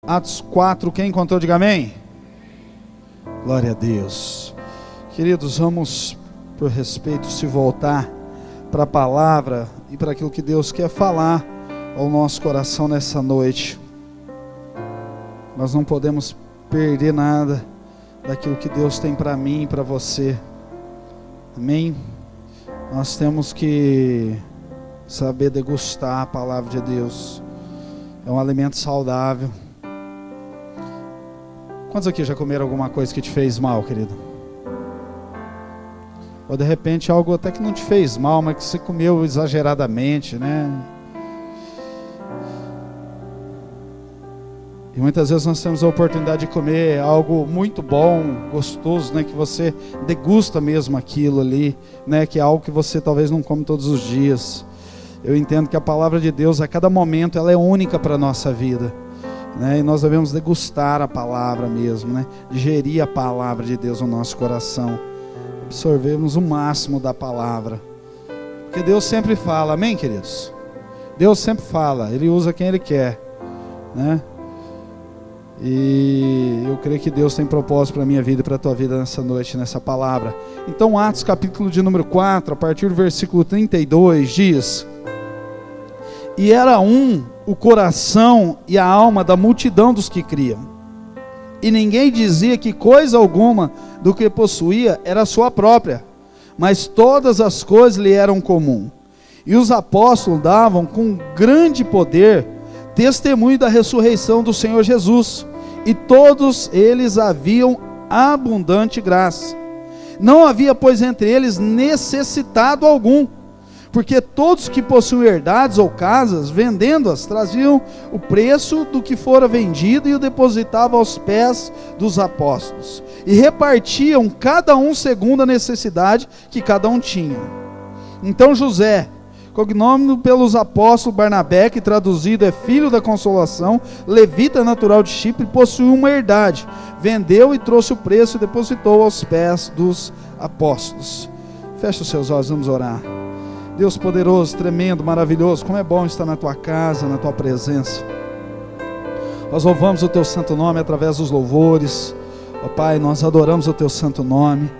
Atos 4, quem encontrou, diga amém. Glória a Deus. Queridos, vamos, por respeito, se voltar para a palavra e para aquilo que Deus quer falar ao nosso coração nessa noite. Nós não podemos perder nada daquilo que Deus tem para mim e para você. Amém? Nós temos que saber degustar a palavra de Deus. É um alimento saudável. Quantos aqui já comeram alguma coisa que te fez mal, querido? Ou de repente algo até que não te fez mal, mas que você comeu exageradamente, né? E muitas vezes nós temos a oportunidade de comer algo muito bom, gostoso, né? Que você degusta mesmo aquilo ali, né? Que é algo que você talvez não come todos os dias. Eu entendo que a palavra de Deus, a cada momento, ela é única para a nossa vida, né? E nós devemos degustar a palavra mesmo, né? Digerir a palavra de Deus no nosso coração. Absorvermos o máximo da palavra. Porque Deus sempre fala, amém, queridos? Deus sempre fala, Ele usa quem Ele quer, né? E eu creio que Deus tem propósito para a minha vida e para a tua vida nessa noite, nessa palavra. Então Atos capítulo de número 4, a partir do versículo 32, diz: E era o coração e a alma da multidão dos que criam, e ninguém dizia que coisa alguma do que possuía era sua própria, mas todas as coisas lhe eram comum. E os apóstolos davam com grande poder testemunho da ressurreição do Senhor Jesus, e todos eles haviam abundante graça. Não havia, pois, entre eles necessitado algum, porque todos que possuíam herdades ou casas, vendendo-as, traziam o preço do que fora vendido e o depositavam aos pés dos apóstolos, e repartiam cada um segundo a necessidade que cada um tinha. Então José, cognômino pelos apóstolos Barnabé, que traduzido é filho da consolação, levita natural de Chipre, possuiu uma herdade, vendeu e trouxe o preço e depositou aos pés dos apóstolos. Fecha os seus olhos, vamos orar. Deus poderoso, tremendo, maravilhoso, como é bom estar na tua casa, na tua presença. Nós louvamos o teu santo nome através dos louvores. Ó Pai, nós adoramos o teu santo nome.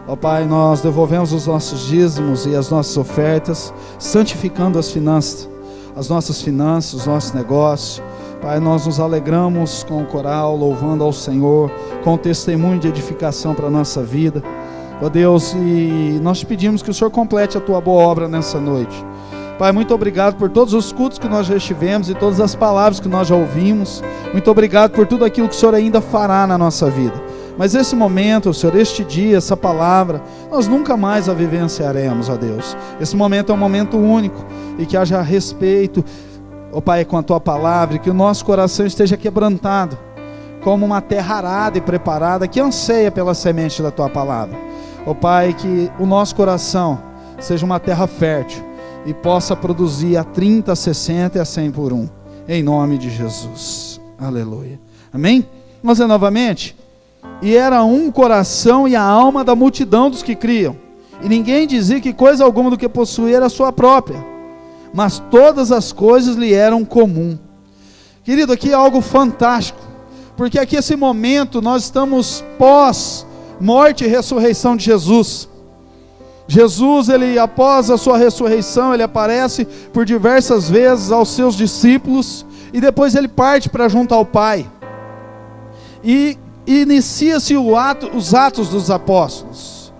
Ó Pai, nós devolvemos os nossos dízimos e as nossas ofertas, santificando as finanças, as nossas finanças, os nossos negócios. Pai, nós nos alegramos com o coral, louvando ao Senhor, com o testemunho de edificação para a nossa vida. Ó Deus, e nós te pedimos que o Senhor complete a tua boa obra nessa noite. Pai, muito obrigado por todos os cultos que nós já estivemos e todas as palavras que nós já ouvimos. Muito obrigado por tudo aquilo que o Senhor ainda fará na nossa vida. Mas esse momento, Senhor, este dia, essa palavra, nós nunca mais a vivenciaremos, ó Deus. Esse momento é um momento único, e que haja respeito, ó Pai, com a tua palavra, e que o nosso coração esteja quebrantado, como uma terra arada e preparada, que anseia pela semente da tua palavra. Ó Pai, que o nosso coração seja uma terra fértil, e possa produzir a 30, a 60 e a 100 por um, em nome de Jesus. Aleluia. Amém? Vamos ler novamente. E era um coração e a alma da multidão dos que criam, e ninguém dizia que coisa alguma do que possuía era sua própria, mas todas as coisas lhe eram comum. Querido, aqui é algo fantástico, porque aqui esse momento nós estamos pós morte e ressurreição de Jesus. Jesus, ele após a sua ressurreição, ele aparece por diversas vezes aos seus discípulos, e depois ele parte para junto ao Pai, e inicia-se os Atos dos Apóstolos.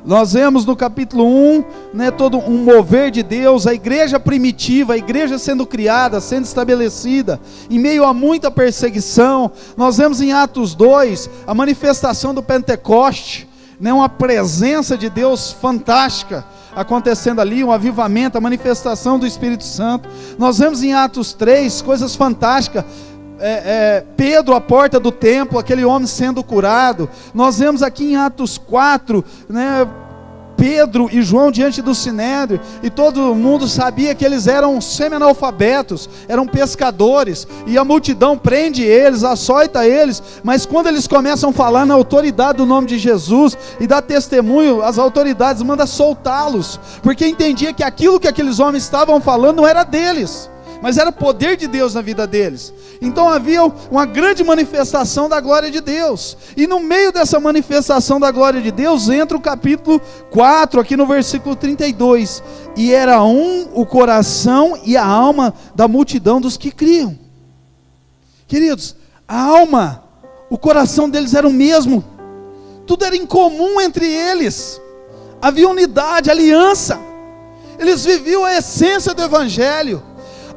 Nós vemos no capítulo 1, né, todo um mover de Deus, a igreja primitiva, a igreja sendo criada, sendo estabelecida, em meio a muita perseguição. Nós vemos em Atos 2, a manifestação do Pentecoste, né, uma presença de Deus fantástica acontecendo ali, um avivamento, a manifestação do Espírito Santo. Nós vemos em Atos 3, coisas fantásticas, Pedro à porta do templo, aquele homem sendo curado. Nós vemos aqui em Atos 4, né, Pedro e João diante do Sinédrio, e todo mundo sabia que eles eram semi-analfabetos, eram pescadores, e a multidão prende eles, açoita eles, mas quando eles começam a falar na autoridade do nome de Jesus, e dá testemunho, as autoridades mandam soltá-los, porque entendia que aquilo que aqueles homens estavam falando não era deles, mas era o poder de Deus na vida deles. Então havia uma grande manifestação da glória de Deus, e no meio dessa manifestação da glória de Deus, entra o capítulo 4, aqui no versículo 32, e era o coração e a alma da multidão dos que criam. Queridos, a alma, o coração deles era o mesmo, tudo era em comum entre eles, havia unidade, aliança, eles viviam a essência do Evangelho,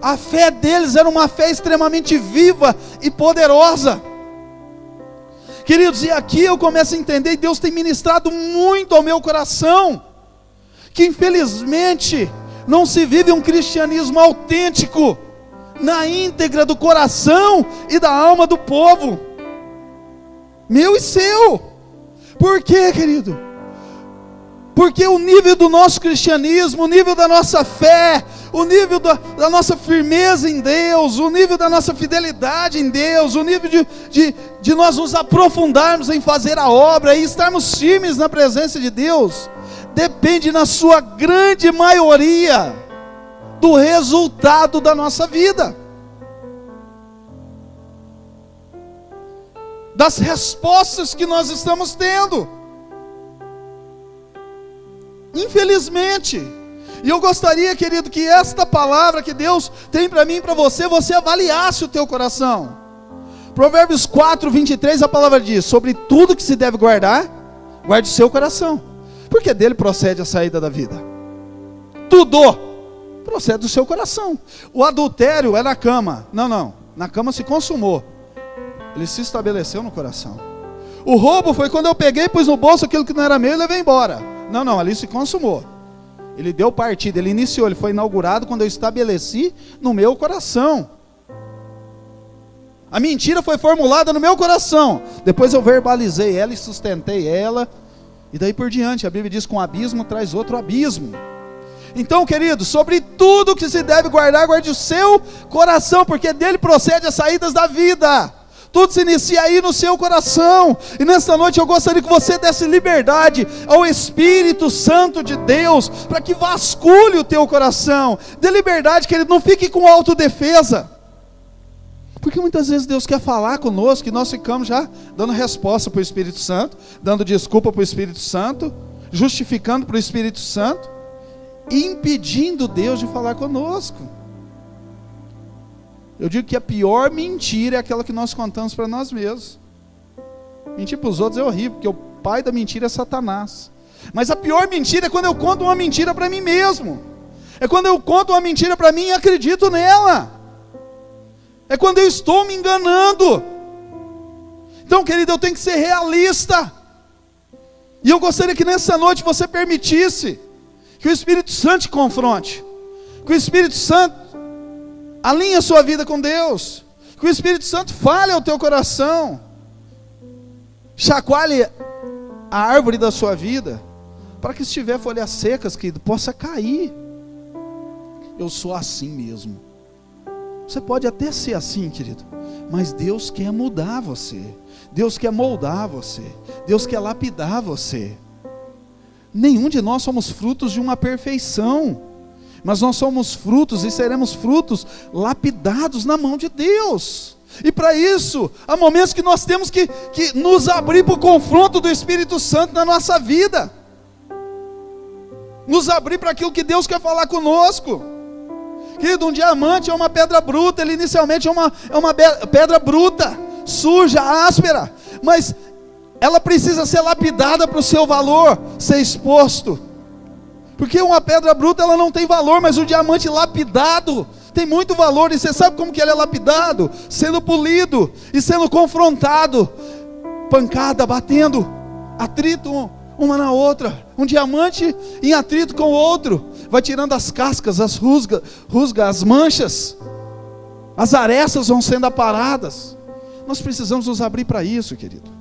a fé deles era uma fé extremamente viva e poderosa. Queridos, e aqui eu começo a entender, e Deus tem ministrado muito ao meu coração, que infelizmente não se vive um cristianismo autêntico, na íntegra do coração e da alma do povo, meu e seu. Por quê, querido? Porque o nível do nosso cristianismo, o nível da nossa fé, o nível da nossa firmeza em Deus, o nível da nossa fidelidade em Deus, o nível de nós nos aprofundarmos em fazer a obra e estarmos firmes na presença de Deus, depende na sua grande maioria do resultado da nossa vida, das respostas que nós estamos tendo. Infelizmente, e eu gostaria, querido, que esta palavra que Deus tem para mim e para você avaliasse o teu coração. Provérbios 4, 23, a palavra diz: sobre tudo que se deve guardar, guarde o seu coração, porque dele procede a saída da vida. Tudo procede do seu coração. O adultério é na cama. Não, na cama se consumou, ele se estabeleceu no coração. O roubo foi quando eu peguei, pus no bolso aquilo que não era meu e levei embora. Não, ali se consumou. Ele deu partida, ele iniciou, ele foi inaugurado quando eu estabeleci no meu coração. A mentira foi formulada no meu coração, depois eu verbalizei ela e sustentei ela, e daí por diante. A Bíblia diz que um abismo traz outro abismo. Então, querido, sobre tudo que se deve guardar, guarde o seu coração, porque dele procede as saídas da vida. Tudo se inicia aí no seu coração. E nesta noite eu gostaria que você desse liberdade ao Espírito Santo de Deus, para que vasculhe o teu coração. Dê liberdade, querido, não fique com autodefesa, porque muitas vezes Deus quer falar conosco e nós ficamos já dando resposta para o Espírito Santo, dando desculpa para o Espírito Santo, justificando para o Espírito Santo, e impedindo Deus de falar conosco. Eu digo que a pior mentira é aquela que nós contamos para nós mesmos. Mentir para os outros é horrível, porque o pai da mentira é Satanás. Mas a pior mentira é quando eu conto uma mentira para mim mesmo. É quando eu conto uma mentira para mim e acredito nela. É quando eu estou me enganando. Então, querido, eu tenho que ser realista. E eu gostaria que nessa noite você permitisse que o Espírito Santo te confronte, que o Espírito Santo alinhe a sua vida com Deus, que o Espírito Santo fale ao teu coração, chacoalhe a árvore da sua vida, para que se tiver folhas secas, querido, possa cair. Eu sou assim mesmo. Você pode até ser assim, querido, mas Deus quer mudar você, Deus quer moldar você, Deus quer lapidar você. Nenhum de nós somos frutos de uma perfeição, mas nós somos frutos e seremos frutos lapidados na mão de Deus. E para isso, há momentos que nós temos que nos abrir para o confronto do Espírito Santo na nossa vida, nos abrir para aquilo que Deus quer falar conosco. Querido, um diamante é uma pedra bruta, ele inicialmente é uma pedra bruta, suja, áspera, mas ela precisa ser lapidada para o seu valor ser exposto. Porque uma pedra bruta ela não tem valor, mas o diamante lapidado tem muito valor. E você sabe como que ele é lapidado? Sendo polido e sendo confrontado, pancada, batendo, atrito uma na outra. Um diamante em atrito com o outro vai tirando as cascas, as rusgas, as manchas, as arestas vão sendo aparadas. Nós precisamos nos abrir para isso, querido.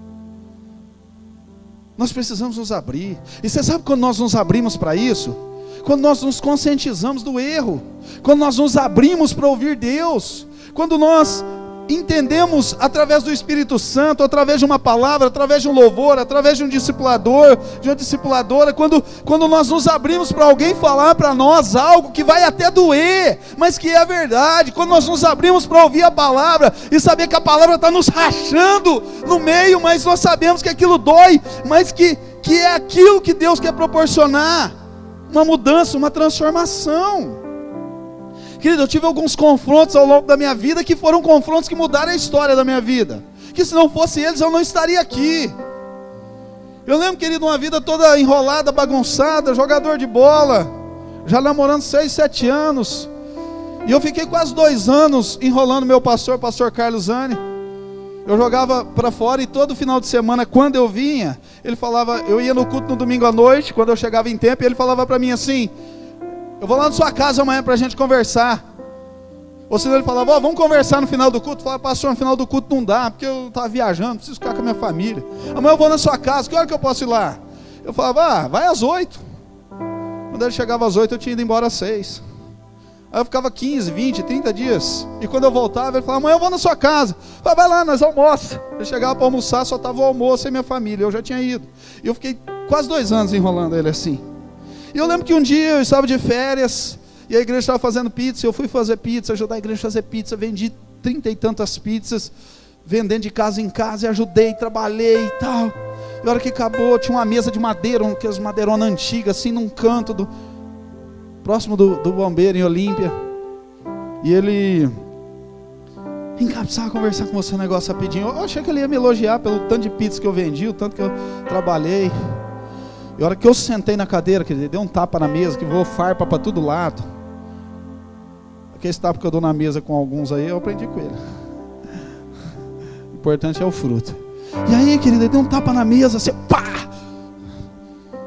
Nós precisamos nos abrir. E você sabe quando nós nos abrimos para isso? Quando nós nos conscientizamos do erro, quando nós nos abrimos para ouvir Deus, quando nós entendemos através do Espírito Santo, através de uma palavra, através de um louvor, através de um discipulador, de uma discipuladora, quando nós nos abrimos para alguém falar para nós algo que vai até doer, mas que é a verdade, quando nós nos abrimos para ouvir a palavra e saber que a palavra está nos rachando no meio, mas nós sabemos que aquilo dói, mas que é aquilo que Deus quer proporcionar, uma mudança, uma transformação. Querido, eu tive alguns confrontos ao longo da minha vida que foram confrontos que mudaram a história da minha vida, que se não fosse eles eu não estaria aqui. Eu lembro, querido, uma vida toda enrolada, bagunçada, jogador de bola, já namorando 6, 7 anos, e eu fiquei quase 2 anos enrolando meu pastor Carlos Zani. Eu jogava para fora e todo final de semana, quando eu vinha, ele falava, eu ia no culto no domingo à noite, quando eu chegava em tempo, e ele falava para mim assim: eu vou lá na sua casa amanhã para a gente conversar. Ou senão ele falava, vamos conversar no final do culto. Eu falava, pastor, no final do culto não dá, porque eu estava viajando, preciso ficar com a minha família. Amanhã eu vou na sua casa, que hora que eu posso ir lá? Eu falava, vai às 8. Quando ele chegava às 8, eu tinha ido embora às 6. Aí eu ficava 15, 20, 30 dias. E quando eu voltava, ele falava, amanhã eu vou na sua casa. Eu falava, vai lá, nós almoçamos. Ele chegava para almoçar, só estava o almoço e minha família, eu já tinha ido. E eu fiquei quase 2 anos enrolando ele assim. E eu lembro que um dia eu estava de férias, e a igreja estava fazendo pizza, eu fui fazer pizza, ajudar a igreja a fazer pizza, vendi 30 e tantas pizzas, vendendo de casa em casa, e ajudei, trabalhei e tal. E a hora que acabou, tinha uma mesa de madeira, aquelas madeironas antigas, assim, num canto, próximo do bombeiro, em Olímpia. E ele, vem cá, precisava conversar com você um negócio rapidinho. Eu achei que ele ia me elogiar pelo tanto de pizza que eu vendi, o tanto que eu trabalhei. E a hora que eu sentei na cadeira, que ele deu um tapa na mesa, que voou farpa para todo lado. Aquele tapa que eu dou na mesa com alguns aí, eu aprendi com ele. O importante é o fruto. E aí, querido, ele deu um tapa na mesa, assim, pá!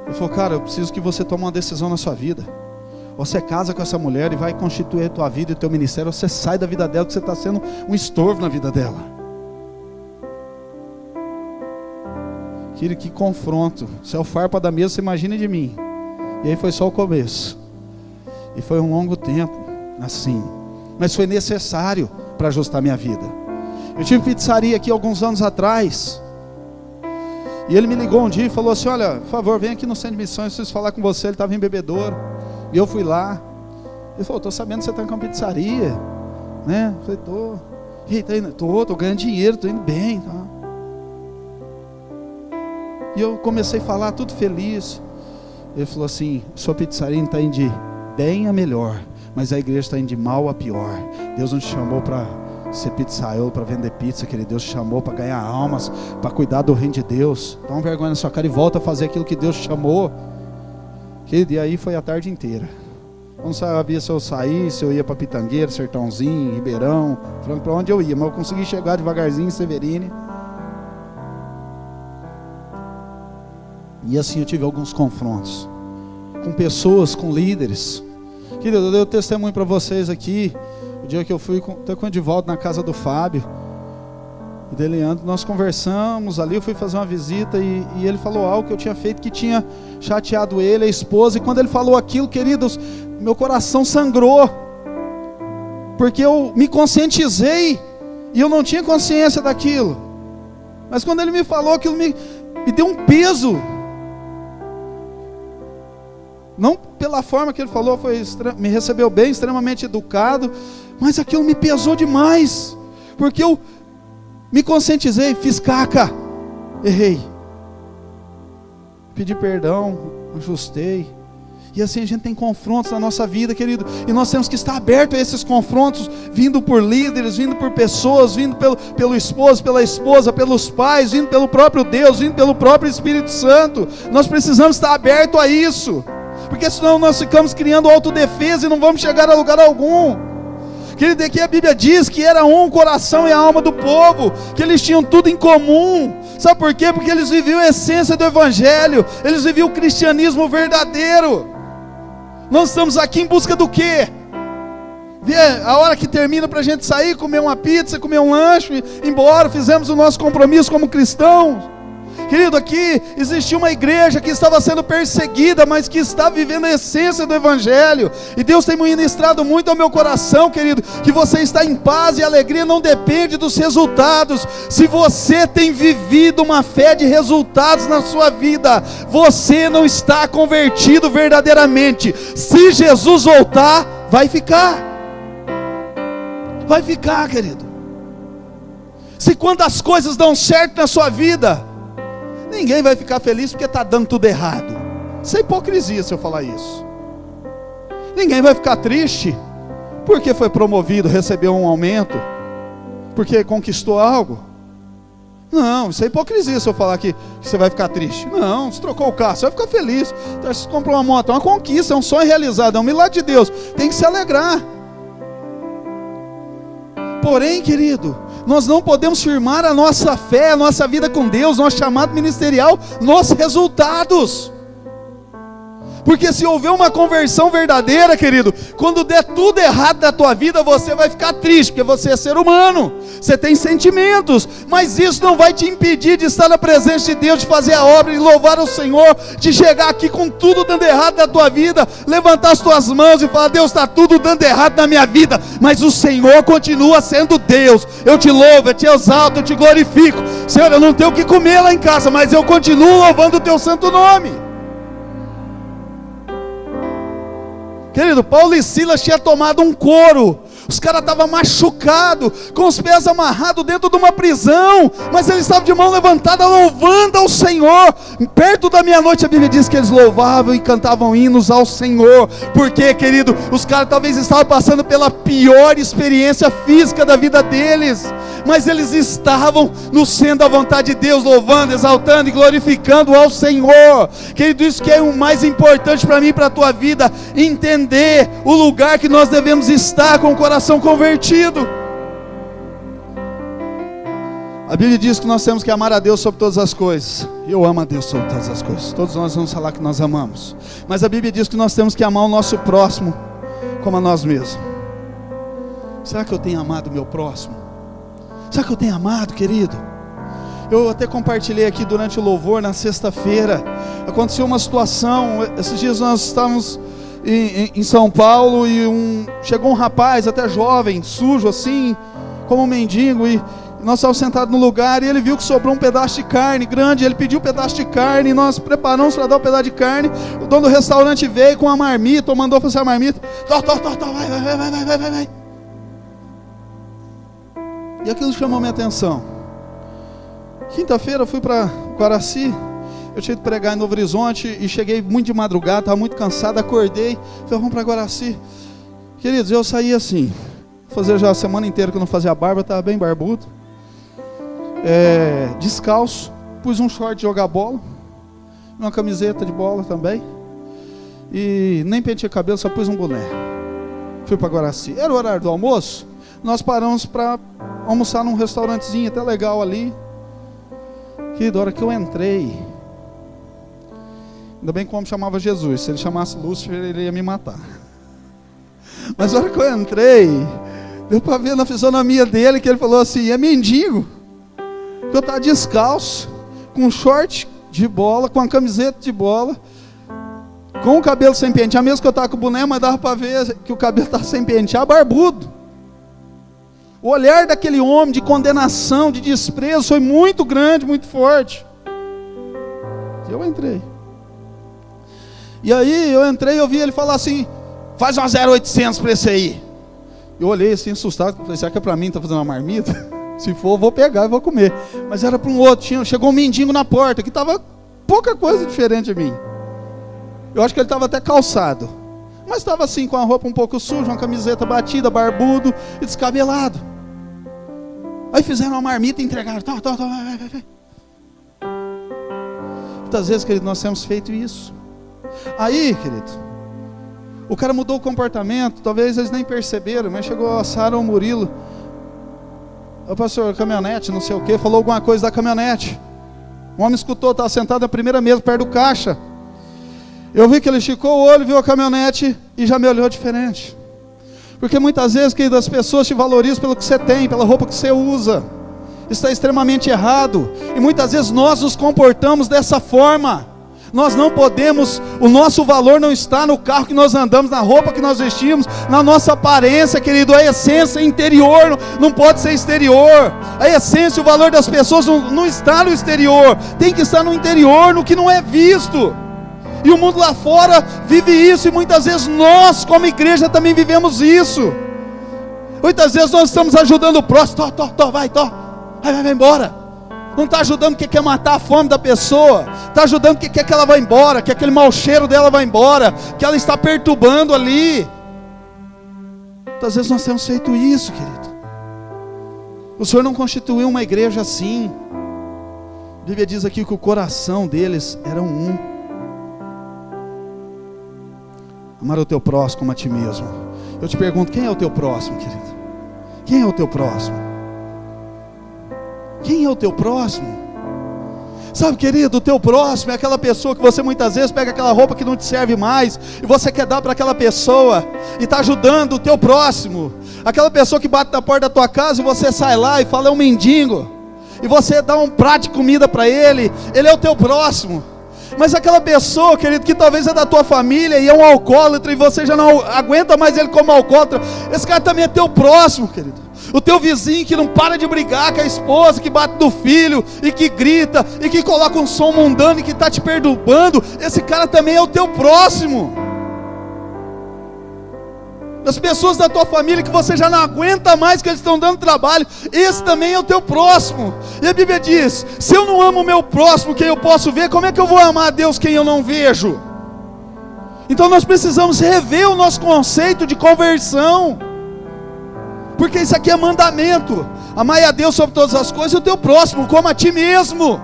Ele falou, cara, eu preciso que você tome uma decisão na sua vida. Você casa com essa mulher e vai constituir a tua vida e o teu ministério, ou você sai da vida dela, que você está sendo um estorvo na vida dela. Que confronto. Se é o farpa da mesa, você imagina de mim. E aí foi só o começo. E foi um longo tempo assim. Mas foi necessário para ajustar minha vida. Eu tive pizzaria aqui alguns anos atrás. E ele me ligou um dia e falou assim, olha, por favor, vem aqui no centro de missões, eu preciso falar com você. Ele estava em Bebedouro. E eu fui lá. Ele falou, estou sabendo que você está com uma pizzaria, né? Eu falei, tô. E tá indo, tô ganhando dinheiro, tô indo bem, tá? E eu comecei a falar, tudo feliz. Ele falou assim, sua pizzaria está indo de bem a melhor, mas a igreja está indo de mal a pior. Deus não te chamou para ser pizzaiolo, para vender pizza, querido. Deus te chamou para ganhar almas, para cuidar do reino de Deus. Dá uma vergonha na sua cara e volta a fazer aquilo que Deus te chamou. Querido, e aí foi a tarde inteira. Eu não sabia se eu saía, se eu ia para Pitangueira, Sertãozinho, Ribeirão, Franco, para onde eu ia, mas eu consegui chegar devagarzinho em Severine. E assim eu tive alguns confrontos com pessoas, com líderes. Querido, eu dei o testemunho para vocês aqui. O dia que eu fui até com o Edivaldo na casa do Fábio e de Leandro, nós conversamos ali, eu fui fazer uma visita e ele falou algo que eu tinha feito que tinha chateado ele, a esposa. E quando ele falou aquilo, queridos, meu coração sangrou, porque eu me conscientizei e eu não tinha consciência daquilo. Mas quando ele me falou, aquilo me deu um peso. Não pela forma que ele falou, me recebeu bem, extremamente educado, mas aquilo me pesou demais, porque eu me conscientizei, fiz caca, errei, pedi perdão, ajustei. E assim a gente tem confrontos na nossa vida, querido, e nós temos que estar aberto a esses confrontos, vindo por líderes, vindo por pessoas, vindo pelo esposo, pela esposa, pelos pais, vindo pelo próprio Deus, vindo pelo próprio Espírito Santo. Nós precisamos estar aberto a isso, porque senão nós ficamos criando autodefesa e não vamos chegar a lugar algum. Querido, aqui a Bíblia diz que era um o coração e a alma do povo, que eles tinham tudo em comum. Sabe por quê? Porque eles viviam a essência do Evangelho, eles viviam o cristianismo verdadeiro. Nós estamos aqui em busca do quê? Ver a hora que termina para a gente sair, comer uma pizza, comer um lanche, ir embora, fizemos o nosso compromisso como cristãos. Querido, aqui existia uma igreja que estava sendo perseguida, mas que está vivendo a essência do Evangelho, e Deus tem ministrado muito ao meu coração, querido, que você está em paz e alegria não depende dos resultados. Se você tem vivido uma fé de resultados na sua vida, você não está convertido verdadeiramente. Se Jesus voltar, vai ficar, querido. Se quando as coisas dão certo na sua vida, ninguém vai ficar feliz porque está dando tudo errado. Isso é hipocrisia se eu falar isso. Ninguém vai ficar triste porque foi promovido, recebeu um aumento, porque conquistou algo. Não, isso é hipocrisia se eu falar que você vai ficar triste. Não, se trocou o carro, você vai ficar feliz. Se comprou uma moto, é uma conquista, é um sonho realizado, é um milagre de Deus, tem que se alegrar. Porém, querido, nós não podemos firmar a nossa fé, a nossa vida com Deus, nosso chamado ministerial, nos resultados. Porque se houver uma conversão verdadeira, querido, quando der tudo errado na tua vida, você vai ficar triste, porque você é ser humano, você tem sentimentos, mas isso não vai te impedir de estar na presença de Deus, de fazer a obra, de louvar o Senhor, de chegar aqui com tudo dando errado na tua vida, levantar as tuas mãos e falar: Deus, está tudo dando errado na minha vida, mas o Senhor continua sendo Deus. Eu te louvo, eu te exalto, eu te glorifico. Senhor, eu não tenho o que comer lá em casa, mas eu continuo louvando o teu santo nome. Querido, Paulo e Silas tinham tomado um couro, os caras estavam machucados, com os pés amarrados dentro de uma prisão, mas eles estavam de mão levantada louvando ao Senhor. Perto da meia-noite a Bíblia diz que eles louvavam e cantavam hinos ao Senhor. Porque, querido, os caras talvez estavam passando pela pior experiência física da vida deles, mas eles estavam no centro da vontade de Deus, louvando, exaltando e glorificando ao Senhor. Querido, isso que é o mais importante para mim e para a tua vida, entender o lugar que nós devemos estar com o coração convertido. A Bíblia diz que nós temos que amar a Deus sobre todas as coisas. Eu amo a Deus sobre todas as coisas. Todos nós vamos falar que nós amamos, mas a Bíblia diz que nós temos que amar o nosso próximo como a nós mesmos. Será que eu tenho amado o meu próximo? Será que eu tenho amado, querido? Eu até compartilhei aqui durante o louvor na sexta-feira. Aconteceu uma situação. Esses dias nós estávamos em São Paulo e chegou um rapaz até jovem, sujo assim, como um mendigo, e nós estávamos sentados no lugar e ele viu que sobrou um pedaço de carne grande. Ele pediu um pedaço de carne e nós preparamos para dar um pedaço de carne. O dono do restaurante veio com uma marmita, ou mandou fazer a marmita. Vai. E aquilo chamou minha atenção. Quinta-feira eu fui para Guaraci. Eu tinha ido pregar em Novo Horizonte e cheguei muito de madrugada, estava muito cansado, acordei, falei: vamos para Guaraci. Queridos, eu saí assim, fazer já a semana inteira que eu não fazia barba, estava bem barbudo, descalço, pus um short de jogar bola, uma camiseta de bola também, e nem pentei cabelo, só pus um boné. Fui para Guaraci. Era o horário do almoço, nós paramos para almoçar num restaurantezinho até legal ali. Que da hora que eu entrei, ainda bem que o homem chamava Jesus, se ele chamasse Lúcifer ele ia me matar. Mas na hora que eu entrei, deu para ver na fisionomia dele que ele falou assim: é mendigo, que eu estava descalço, com um short de bola, com uma camiseta de bola, com o cabelo sem pentear, mesmo que eu estava com o boné, mas dava para ver que o cabelo estava sem pentear, barbudo. O olhar daquele homem de condenação, de desprezo, foi muito grande, muito forte. E eu entrei. E aí eu entrei e eu vi ele falar assim: faz uma 0800 para esse aí. Eu olhei assim assustado, falei: será que é para mim, está fazendo uma marmita? Se for eu vou pegar e vou comer. Mas era para um outro. Chegou um mendigo na porta, que estava pouca coisa diferente de mim. Eu acho que ele estava até calçado, mas estava assim, com a roupa um pouco suja, uma camiseta batida, barbudo e descabelado. Aí fizeram uma marmita e entregaram. Vai. Muitas vezes, querido, nós temos feito isso. Aí, querido, o cara mudou o comportamento, talvez eles nem perceberam, mas chegou a Sara ou o Murilo: ô pastor, caminhonete, não sei o que, falou alguma coisa da caminhonete. O homem escutou, estava sentado na primeira mesa, perto do caixa. Eu vi que ele esticou o olho, viu a caminhonete e já me olhou diferente. Porque muitas vezes, querido, as pessoas te valorizam pelo que você tem, pela roupa que você usa. está extremamente errado, e muitas vezes nós nos comportamos dessa forma. Nós não podemos, o nosso valor não está no carro que nós andamos, na roupa que nós vestimos, na nossa aparência, querido. A essência interior não pode ser exterior. A essência, o valor das pessoas não está no exterior, tem que estar no interior, no que não é visto. E o mundo lá fora vive isso, e muitas vezes nós como igreja também vivemos isso. Muitas vezes nós estamos ajudando o próximo, vai embora. Não está ajudando porque quer matar a fome da pessoa, está ajudando porque quer que ela vá embora, que aquele mau cheiro dela vá embora, que ela está perturbando ali. Muitas vezes nós temos feito isso, querido. O Senhor não constituiu uma igreja assim. A Bíblia diz aqui que o coração deles era um. Amar o teu próximo como a ti mesmo. Eu te pergunto, quem é o teu próximo, querido? Quem é o teu próximo? Quem é o teu próximo? Sabe, querido, o teu próximo é aquela pessoa que você muitas vezes pega aquela roupa que não te serve mais, e você quer dar para aquela pessoa, e está ajudando o teu próximo. Aquela pessoa que bate na porta da tua casa, e você sai lá e fala, é um mendigo, e você dá um prato de comida para ele é o teu próximo. Mas aquela pessoa, querido, que talvez é da tua família, e é um alcoólatra, e você já não aguenta mais ele como alcoólatra, esse cara também é teu próximo, querido. O teu vizinho que não para de brigar com a esposa, que bate no filho, e que grita, e que coloca um som mundano, e que está te perturbando, esse cara também é o teu próximo. As pessoas da tua família que você já não aguenta mais, que eles estão dando trabalho, esse também é o teu próximo. E a Bíblia diz, se eu não amo o meu próximo, quem eu posso ver, como é que eu vou amar a Deus quem eu não vejo? Então nós precisamos rever o nosso conceito de conversão, porque isso aqui é mandamento. Amai a Deus sobre todas as coisas, e o teu próximo como a ti mesmo.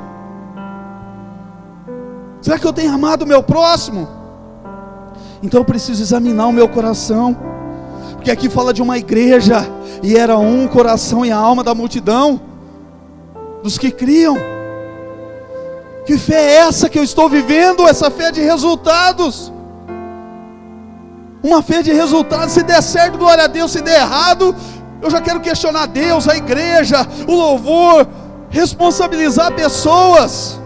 Será que eu tenho amado o meu próximo? Então eu preciso examinar o meu coração, porque aqui fala de uma igreja, e era um coração e a alma da multidão, dos que criam. Que fé é essa que eu estou vivendo? Essa fé de resultados, uma fé de resultados. Se der certo, glória a Deus. Se der errado, eu já quero questionar Deus, a igreja, o louvor, responsabilizar pessoas.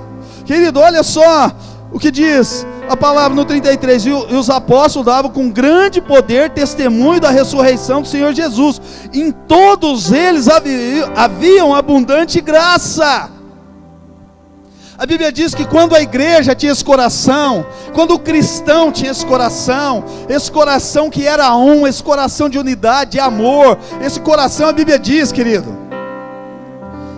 Querido, olha só o que diz a palavra no 33, e os apóstolos davam com grande poder testemunho da ressurreição do Senhor Jesus. Em todos eles haviam abundante graça. A Bíblia diz que quando a igreja tinha esse coração, quando o cristão tinha esse coração que era um, esse coração de unidade, de amor, esse coração, a Bíblia diz, querido,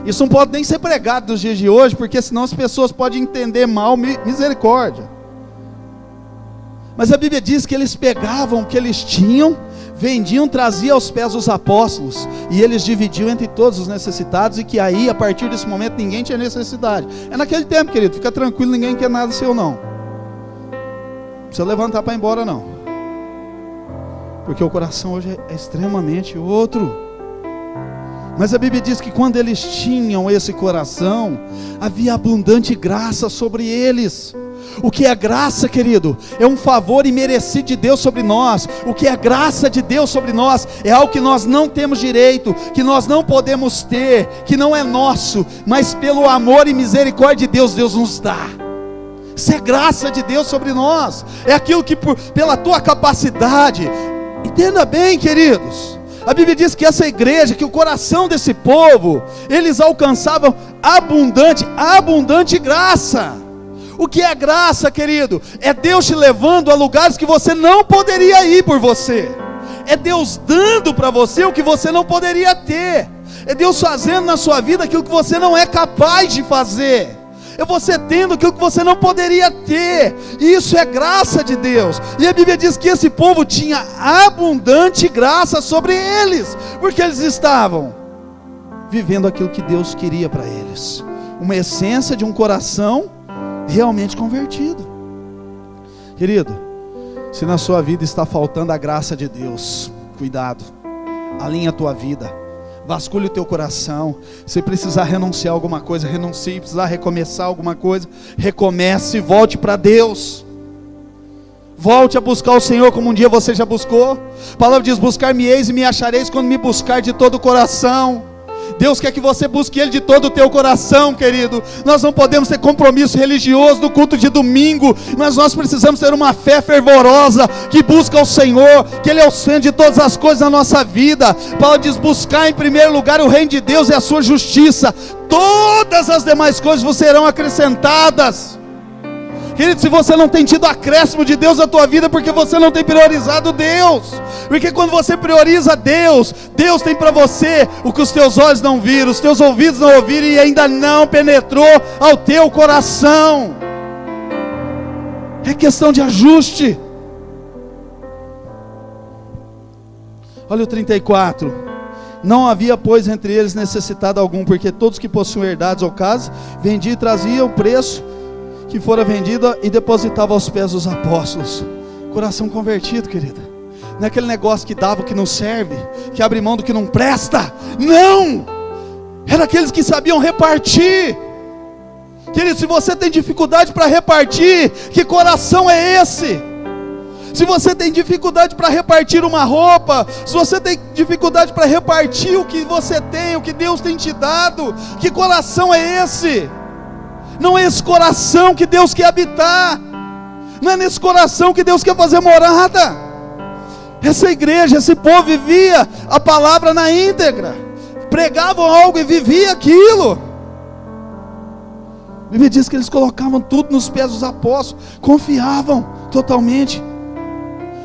isso não pode nem ser pregado nos dias de hoje, porque senão as pessoas podem entender mal, misericórdia. Mas a Bíblia diz que eles pegavam o que eles tinham, vendiam, traziam aos pés dos apóstolos, e eles dividiam entre todos os necessitados, e que aí, a partir desse momento, ninguém tinha necessidade. É naquele tempo, querido, fica tranquilo, ninguém quer nada seu não. Não precisa levantar para ir embora não, porque o coração hoje é extremamente outro. Mas a Bíblia diz que quando eles tinham esse coração, havia abundante graça sobre eles. O que é graça, querido? É um favor imerecido de Deus sobre nós. O que é graça de Deus sobre nós é algo que nós não temos direito, que nós não podemos ter, que não é nosso, mas pelo amor e misericórdia de Deus, Deus nos dá. Isso é graça de Deus sobre nós. É aquilo que pela tua capacidade. Entenda bem, queridos, a Bíblia diz que essa igreja, que o coração desse povo, eles alcançavam abundante graça. O que é graça, querido? É Deus te levando a lugares que você não poderia ir por você. É Deus dando para você o que você não poderia ter. É Deus fazendo na sua vida aquilo que você não é capaz de fazer. É você tendo aquilo que você não poderia ter. Isso é graça de Deus. E a Bíblia diz que esse povo tinha abundante graça sobre eles, porque eles estavam vivendo aquilo que Deus queria para eles. Uma essência de um coração realmente convertido. Querido, se na sua vida está faltando a graça de Deus, cuidado, alinha a tua vida, vasculhe o teu coração. Se precisar renunciar a alguma coisa, renuncie. Precisar recomeçar alguma coisa, recomece, volte para Deus. Volte a buscar o Senhor como um dia você já buscou. A palavra diz, buscar-me-eis e me achareis quando me buscar de todo o coração. Deus quer que você busque Ele de todo o teu coração, querido. Nós não podemos ter compromisso religioso no culto de domingo, mas nós precisamos ter uma fé fervorosa, que busca o Senhor, que Ele é o centro de todas as coisas na nossa vida. Paulo diz: buscar em primeiro lugar o reino de Deus e a sua justiça, todas as demais coisas vos serão acrescentadas. Querido, se você não tem tido acréscimo de Deus na tua vida, porque você não tem priorizado Deus. Porque quando você prioriza Deus, Deus tem para você o que os teus olhos não viram, os teus ouvidos não ouviram e ainda não penetrou ao teu coração. É questão de ajuste. Olha o 34. Não havia, pois, entre eles necessitado algum, porque todos que possuíam herdades ou casas, vendiam e traziam o preço que fora vendida e depositava aos pés dos apóstolos. Coração convertido, querida. Não é aquele negócio que dava o que não serve, que abre mão do que não presta. Não! Era aqueles que sabiam repartir. Querido, se você tem dificuldade para repartir, que coração é esse? Se você tem dificuldade para repartir uma roupa, se você tem dificuldade para repartir o que você tem, o que Deus tem te dado, que coração é esse? Não é esse coração que Deus quer habitar. Não é nesse coração que Deus quer fazer morada. Essa igreja, esse povo vivia a palavra na íntegra, pregavam algo e vivia aquilo. A Bíblia diz que eles colocavam tudo nos pés dos apóstolos, confiavam totalmente.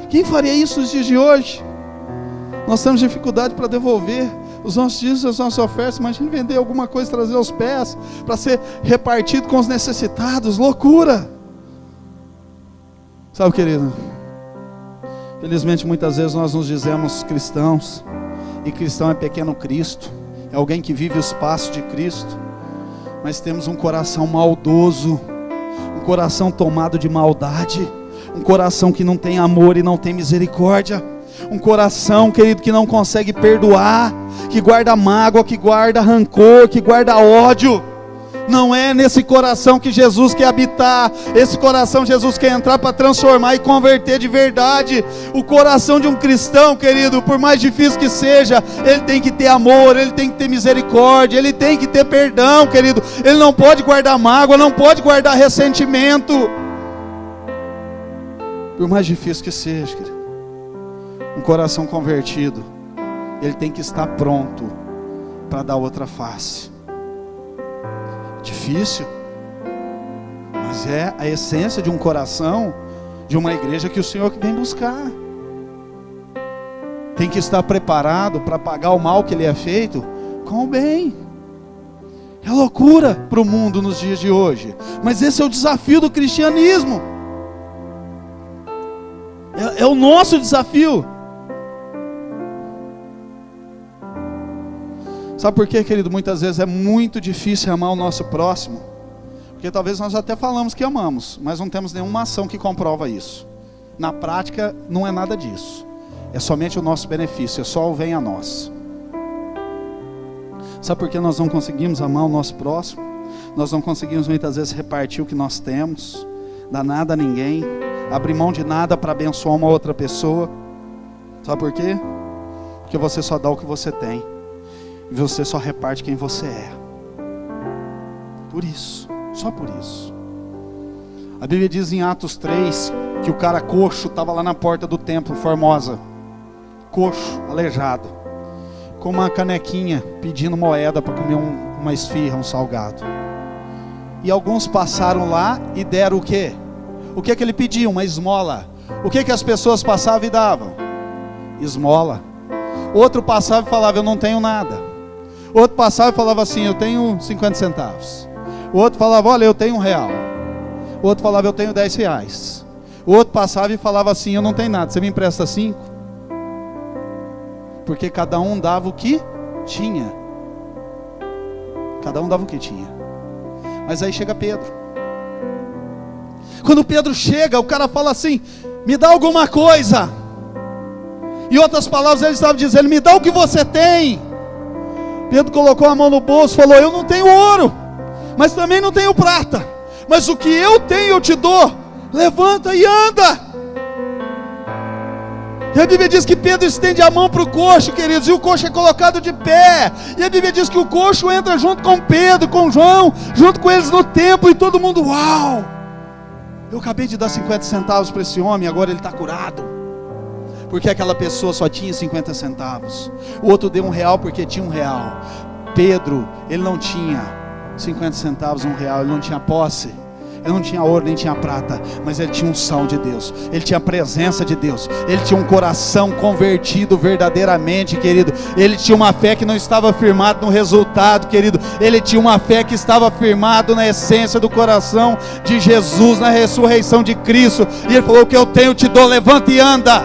Quem faria isso nos dias de hoje? Nós temos dificuldade para devolver os nossos dízimos, as nossas ofertas. Imagine vender alguma coisa, trazer aos pés, para ser repartido com os necessitados. Loucura! Sabe, querido, felizmente muitas vezes nós nos dizemos cristãos, e cristão é pequeno Cristo, é alguém que vive o espaço de Cristo, mas temos um coração maldoso, um coração tomado de maldade, um coração que não tem amor e não tem misericórdia, um coração, querido, que não consegue perdoar, que guarda mágoa, que guarda rancor, que guarda ódio. Não é nesse coração que Jesus quer habitar. Esse coração Jesus quer entrar para transformar e converter de verdade. O coração de um cristão, querido, por mais difícil que seja, ele tem que ter amor, ele tem que ter misericórdia, ele tem que ter perdão, querido. Ele não pode guardar mágoa, não pode guardar ressentimento, por mais difícil que seja, querido. Um coração convertido, ele tem que estar pronto para dar outra face. Difícil, mas é a essência de um coração, de uma igreja que o Senhor vem buscar. Tem que estar preparado para pagar o mal que lhe é feito com o bem. É loucura para o mundo nos dias de hoje, mas esse é o desafio do cristianismo. É o nosso desafio. Sabe por quê, querido? Muitas vezes é muito difícil amar o nosso próximo, porque talvez nós até falamos que amamos, mas não temos nenhuma ação que comprova isso. Na prática não é nada disso, é somente o nosso benefício, é só o vem a nós. Sabe por que nós não conseguimos amar o nosso próximo? Nós não conseguimos muitas vezes repartir o que nós temos, dar nada a ninguém, abrir mão de nada para abençoar uma outra pessoa. Sabe por quê? Porque você só dá o que você tem, e você só reparte quem você é. Por isso, só por isso. A Bíblia diz em Atos 3 que o cara coxo estava lá na porta do templo, Formosa, coxo, aleijado, com uma canequinha pedindo moeda para comer uma esfirra, um salgado. E alguns passaram lá e deram o quê? O que ele pedia? Uma esmola. O que as pessoas passavam e davam? Esmola. Outro passava e falava: eu não tenho nada. Outro passava e falava assim: eu tenho 50 centavos. O outro falava: olha, eu tenho R$1. O outro falava: eu tenho R$10. O outro passava e falava assim: eu não tenho nada, você me empresta 5? Porque cada um dava o que tinha. Cada um dava o que tinha. Mas aí chega Pedro. Quando Pedro chega, o cara fala assim: me dá alguma coisa. Em outras palavras, ele estava dizendo: me dá o que você tem. Pedro colocou a mão no bolso e falou: eu não tenho ouro, mas também não tenho prata, mas o que eu tenho eu te dou. Levanta e anda. E a Bíblia diz que Pedro estende a mão para o coxo, queridos, e o coxo é colocado de pé. E a Bíblia diz que o coxo entra junto com Pedro, com João, junto com eles no templo, e todo mundo, uau! Eu acabei de dar 50 centavos para esse homem, agora ele está curado. Porque aquela pessoa só tinha 50 centavos. O outro deu R$1 porque tinha R$1. Pedro, ele não tinha 50 centavos, R$1, ele não tinha posse. Ele não tinha ouro, nem tinha prata, mas ele tinha unção de Deus, ele tinha a presença de Deus, ele tinha um coração convertido verdadeiramente, querido. Ele tinha uma fé que não estava firmada no resultado, querido. Ele tinha uma fé que estava firmada na essência do coração de Jesus, na ressurreição de Cristo. E ele falou: o que eu tenho te dou, levanta e anda.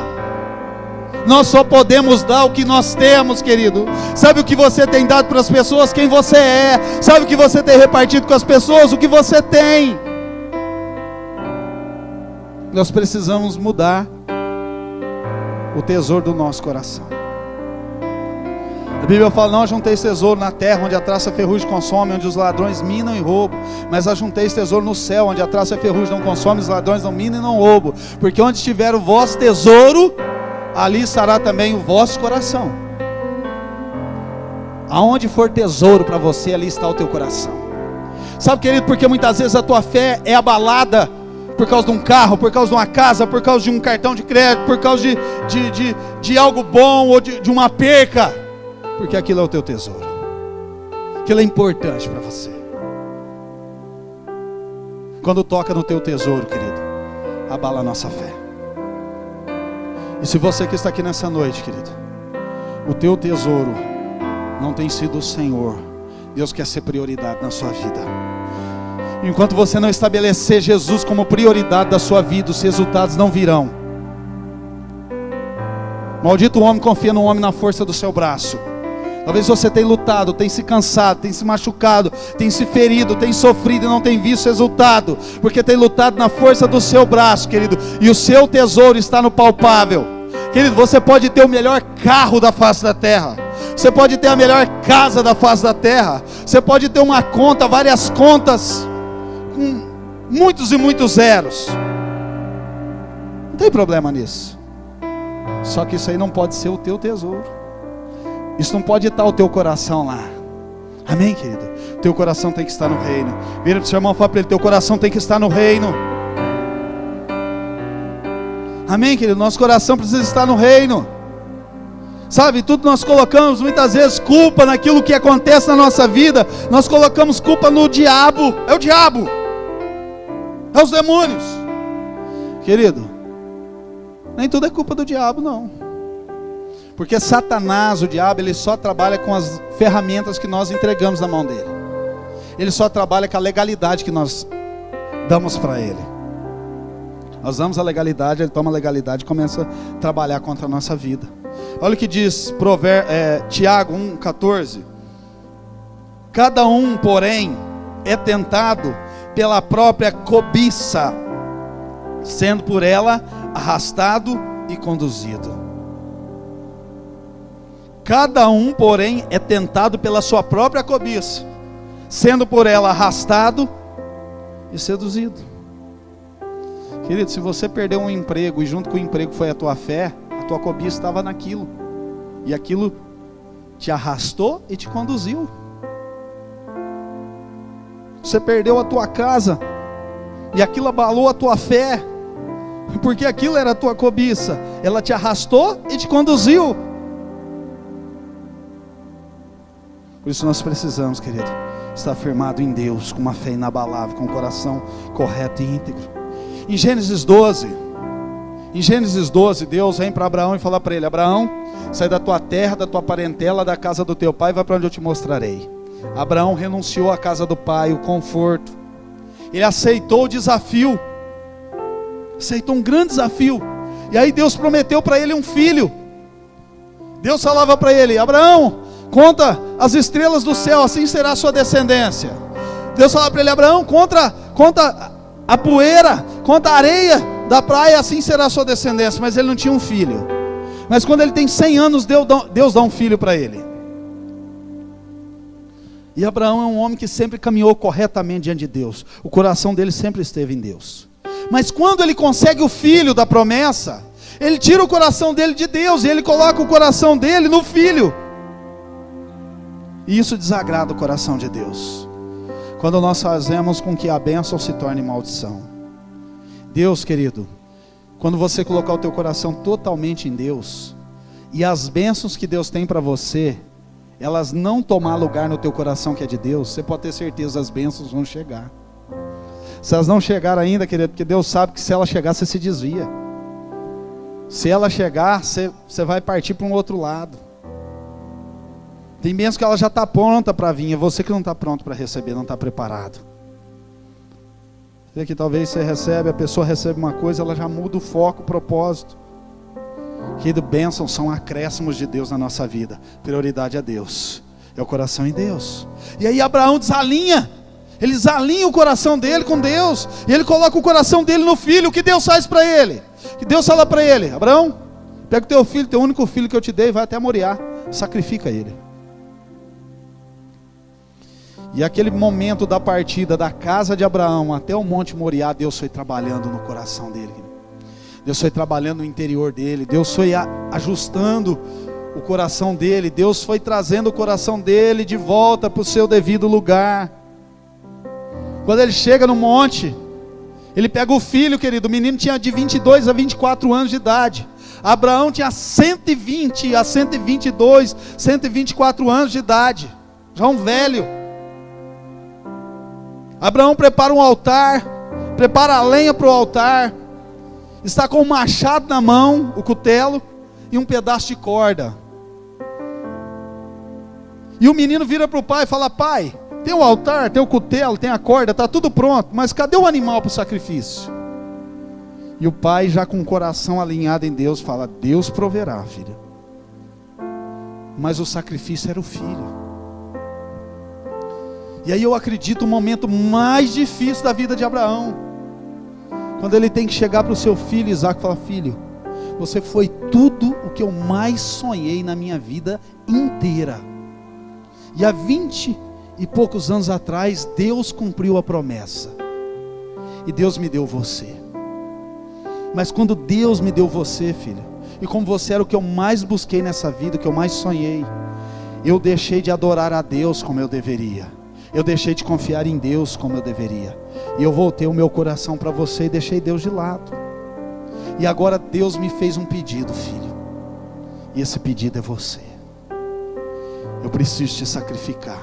Nós só podemos dar o que nós temos, querido. Sabe o que você tem dado para as pessoas? Quem você é. Sabe o que você tem repartido com as pessoas? O que você tem. Nós precisamos mudar o tesouro do nosso coração. A Bíblia fala: não ajunteis tesouro na terra, onde a traça e a ferrugem consome, onde os ladrões minam e roubam, mas ajunteis tesouro no céu, onde a traça e a ferrugem não consome, os ladrões não minam e não roubam, porque onde estiver o vosso tesouro, ali estará também o vosso coração. Aonde for tesouro para você, ali está o teu coração. Sabe, querido, porque muitas vezes a tua fé é abalada por causa de um carro, por causa de uma casa, por causa de um cartão de crédito, por causa de algo bom ou de uma perca, porque aquilo é o teu tesouro, aquilo é importante para você. Quando toca no teu tesouro, querido, abala a nossa fé. E se você que está aqui nessa noite, querido, o teu tesouro não tem sido o Senhor, Deus quer ser prioridade na sua vida. Enquanto você não estabelecer Jesus como prioridade da sua vida, os resultados não virão. Maldito o homem que confia no homem na força do seu braço. Talvez você tenha lutado, tenha se cansado, tenha se machucado, tenha se ferido, tenha sofrido e não tenha visto resultado, porque tem lutado na força do seu braço, querido, e o seu tesouro está no palpável. Querido, você pode ter o melhor carro da face da terra, você pode ter a melhor casa da face da terra, você pode ter uma conta, várias contas, com muitos e muitos zeros, não tem problema nisso. Só que isso aí não pode ser o teu tesouro. Isso não pode estar o teu coração lá. Amém, querido? Teu coração tem que estar no reino. Vira para o seu irmão e fala para ele: teu coração tem que estar no reino. Amém, querido? Nosso coração precisa estar no reino. Sabe, tudo nós colocamos muitas vezes culpa naquilo que acontece na nossa vida. Nós colocamos culpa no diabo. É o diabo, é os demônios. Querido, nem tudo é culpa do diabo, não. Porque Satanás, o diabo, ele só trabalha com as ferramentas que nós entregamos na mão dele. Ele só trabalha com a legalidade que nós damos para ele. Nós damos a legalidade, ele toma a legalidade e começa a trabalhar contra a nossa vida. Olha o que diz Tiago 1,14. Cada um, porém, é tentado pela própria cobiça, sendo por ela arrastado e conduzido. Cada um, porém, é tentado pela sua própria cobiça, sendo por ela arrastado e seduzido. Querido, se você perdeu um emprego e junto com o emprego foi a tua fé, a tua cobiça estava naquilo, e aquilo te arrastou e te conduziu. Você perdeu a tua casa e aquilo abalou a tua fé, porque aquilo era a tua cobiça, ela te arrastou e te conduziu. Por isso nós precisamos, querido, estar firmado em Deus, com uma fé inabalável, com um coração correto e íntegro. Em Gênesis 12, Deus vem para Abraão e fala para ele: Abraão, sai da tua terra, da tua parentela, da casa do teu pai, e vai para onde eu te mostrarei. Abraão renunciou à casa do pai, o conforto. Ele aceitou o desafio, aceitou um grande desafio. E aí Deus prometeu para ele um filho. Deus falava para ele: Abraão, conta as estrelas do céu, assim será a sua descendência. Deus falava para ele: Abraão, conta a poeira, conta a areia da praia, assim será a sua descendência. Mas ele não tinha um filho. Mas quando ele tem 100 anos, Deus dá um filho para ele. E Abraão é um homem que sempre caminhou corretamente diante de Deus. O coração dele sempre esteve em Deus. Mas quando ele consegue o filho da promessa, Ele tira o coração dele de Deus e ele coloca o coração dele no filho. E isso desagrada o coração de Deus. Quando nós fazemos com que a bênção se torne maldição. Deus, querido, quando você colocar o teu coração totalmente em Deus, e as bênçãos que Deus tem para você, elas não tomar lugar no teu coração que é de Deus, você pode ter certeza, as bênçãos vão chegar. Se elas não chegaram ainda, querido, porque Deus sabe que se ela chegar, você se desvia. Se ela chegar, você vai partir para um outro lado. Tem bênção que ela já está pronta para vir, é você que não está pronto para receber, não está preparado. Vê que talvez você recebe, a pessoa recebe uma coisa, ela já muda o foco, o propósito. Querido, bênçãos são acréscimos de Deus na nossa vida. Prioridade é Deus, é o coração em Deus. E aí Abraão desalinha, ele desalinha o coração dele com Deus, e ele coloca o coração dele no filho. O que Deus faz para ele? Que Deus fala para ele: Abraão, pega o teu filho, teu único filho que eu te dei, vai até Moriá, sacrifica ele. E aquele momento da partida da casa de Abraão até o Monte Moriá, Deus foi trabalhando no coração dele. Deus foi trabalhando no interior dele. Deus foi ajustando o coração dele. Deus foi trazendo o coração dele de volta para o seu devido lugar. Quando ele chega no monte, ele pega o filho, querido. O menino tinha de 22 a 24 anos de idade. Abraão tinha 120 a 122, 124 anos de idade. Já um velho. Abraão prepara um altar, prepara a lenha para o altar, está com um machado na mão, o cutelo, e um pedaço de corda. E o menino vira para o pai e fala: pai, tem o altar, tem o cutelo, tem a corda, está tudo pronto, mas cadê o animal para o sacrifício? E o pai, já com o coração alinhado em Deus, fala: Deus proverá, filho. Mas o sacrifício era o filho. E aí eu acredito o momento mais difícil da vida de Abraão, quando ele tem que chegar para o seu filho Isaque e falar: filho, você foi tudo o que eu mais sonhei na minha vida inteira. E há 20 e poucos anos atrás, Deus cumpriu a promessa. E Deus me deu você. Mas quando Deus me deu você, filho, e como você era o que eu mais busquei nessa vida, o que eu mais sonhei, eu deixei de adorar a Deus como eu deveria. Eu deixei de confiar em Deus como eu deveria. E eu voltei o meu coração para você e deixei Deus de lado. E agora Deus me fez um pedido, filho. E esse pedido é você. Eu preciso te sacrificar.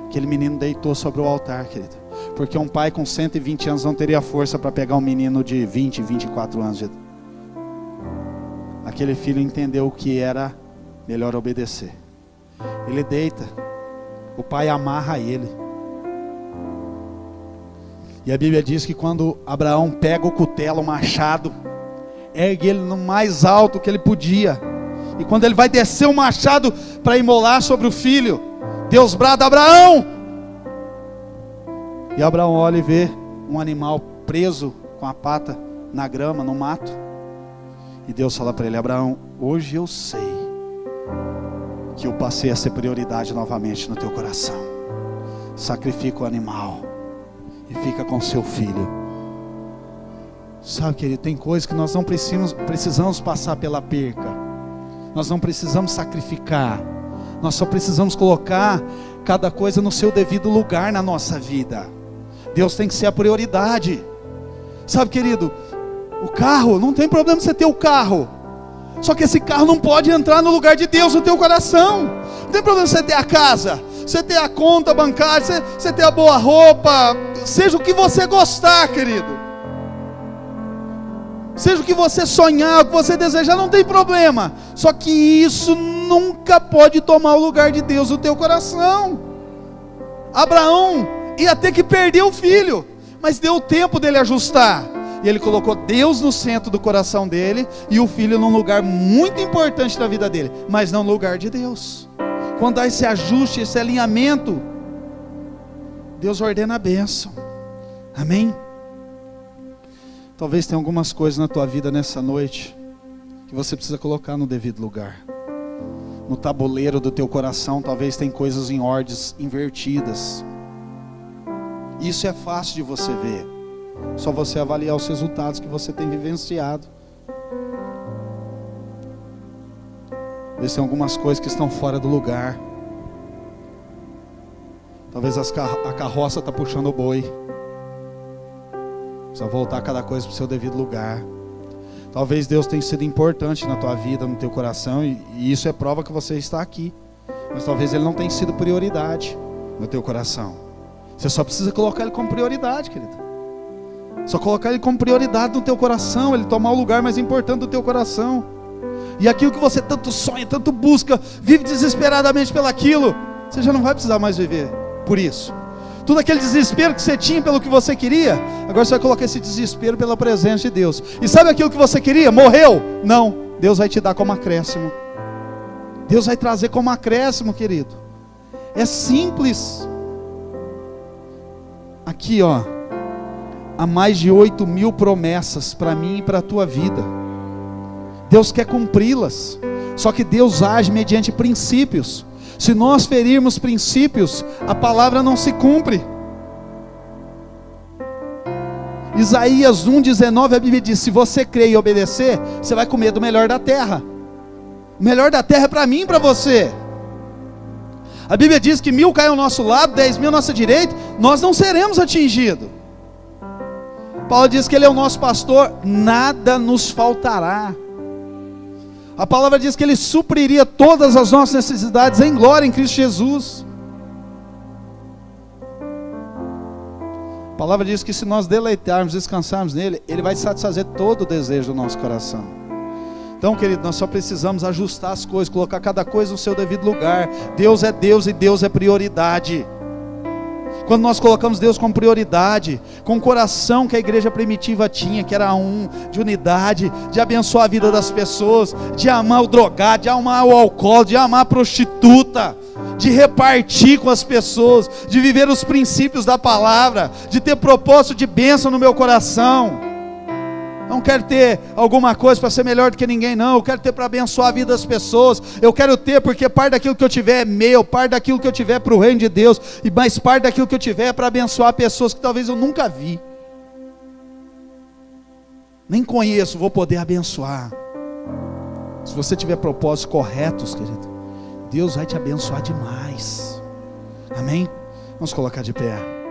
Aquele menino deitou sobre o altar, querido. Porque um pai com 120 anos não teria força para pegar um menino de 20, 24 anos de idade. Aquele filho entendeu o que era melhor obedecer. Ele deita. O pai amarra ele. E a Bíblia diz que quando Abraão pega o cutelo, o machado, ergue ele no mais alto que ele podia. E quando ele vai descer o machado para imolar sobre o filho, Deus brada: Abraão! E Abraão olha e vê um animal preso com a pata na grama, no mato. E Deus fala para ele: Abraão, hoje eu sei que eu passei a ser prioridade novamente no teu coração. Sacrifica o animal e fica com seu filho. Sabe, querido, tem coisas que nós não precisamos passar pela perca. Nós não precisamos sacrificar. Nós só precisamos colocar cada coisa no seu devido lugar na nossa vida. Deus tem que ser a prioridade. Sabe, querido, o carro, não tem problema você ter o carro. Só que esse carro não pode entrar no lugar de Deus no teu coração. Não tem problema você ter a casa, você ter a conta bancária, você ter a boa roupa, seja o que você gostar, querido. Seja o que você sonhar, o que você desejar, não tem problema. Só que isso nunca pode tomar o lugar de Deus no teu coração. Abraão ia ter que perder o filho, mas deu tempo dele ajustar. E ele colocou Deus no centro do coração dele, e o filho num lugar muito importante da vida dele, mas não no lugar de Deus. Quando há esse ajuste, esse alinhamento, Deus ordena a bênção. Amém? Talvez tenha algumas coisas na tua vida nessa noite que você precisa colocar no devido lugar. No tabuleiro do teu coração, talvez tem coisas em ordens invertidas. Isso é fácil de você ver. Só você avaliar os resultados que você tem vivenciado. Vê se tem algumas coisas que estão fora do lugar. Talvez a carroça está puxando o boi. Precisa voltar cada coisa para o seu devido lugar. Talvez Deus tenha sido importante na tua vida, no teu coração, e isso é prova que você está aqui. Mas talvez Ele não tenha sido prioridade no teu coração. Você só precisa colocar Ele como prioridade, querido. Só colocar Ele como prioridade no teu coração, Ele tomar o lugar mais importante do teu coração. E aquilo que você tanto sonha, tanto busca, vive desesperadamente pelaquilo, você já não vai precisar mais viver por isso. Tudo aquele desespero que você tinha pelo que você queria, agora você vai colocar esse desespero pela presença de Deus. E sabe aquilo que você queria? Morreu? Não, Deus vai te dar como acréscimo. Deus vai trazer como acréscimo, querido. É simples. Aqui ó, há mais de 8.000 promessas para mim e para a tua vida. Deus quer cumpri-las. Só que Deus age mediante princípios. Se nós ferirmos princípios, a palavra não se cumpre. Isaías 1,19, a Bíblia diz: se você crer e obedecer, você vai comer do melhor da terra. O melhor da terra é para mim e para você. A Bíblia diz que 1.000 caem ao nosso lado, 10.000 à nossa direita, nós não seremos atingidos. Paulo diz que Ele é o nosso pastor, nada nos faltará. A palavra diz que Ele supriria todas as nossas necessidades em glória em Cristo Jesus. A palavra diz que se nós deleitarmos, descansarmos nele, Ele vai satisfazer todo o desejo do nosso coração. Então, querido, nós só precisamos ajustar as coisas, colocar cada coisa no seu devido lugar. Deus é Deus e Deus é prioridade. Quando nós colocamos Deus como prioridade, com o coração que a igreja primitiva tinha, que era de unidade, de abençoar a vida das pessoas, de amar o drogado, de amar o alcoólatra, de amar a prostituta, de repartir com as pessoas, de viver os princípios da palavra, de ter propósito de bênção no meu coração. Não quero ter alguma coisa para ser melhor do que ninguém, não. Eu quero ter para abençoar a vida das pessoas. Eu quero ter porque parte daquilo que eu tiver é meu, parte daquilo que eu tiver é para o reino de Deus, e mais parte daquilo que eu tiver é para abençoar pessoas que talvez eu nunca vi, nem conheço, vou poder abençoar. Se você tiver propósitos corretos, querido, Deus vai te abençoar demais. Amém? Vamos colocar de pé.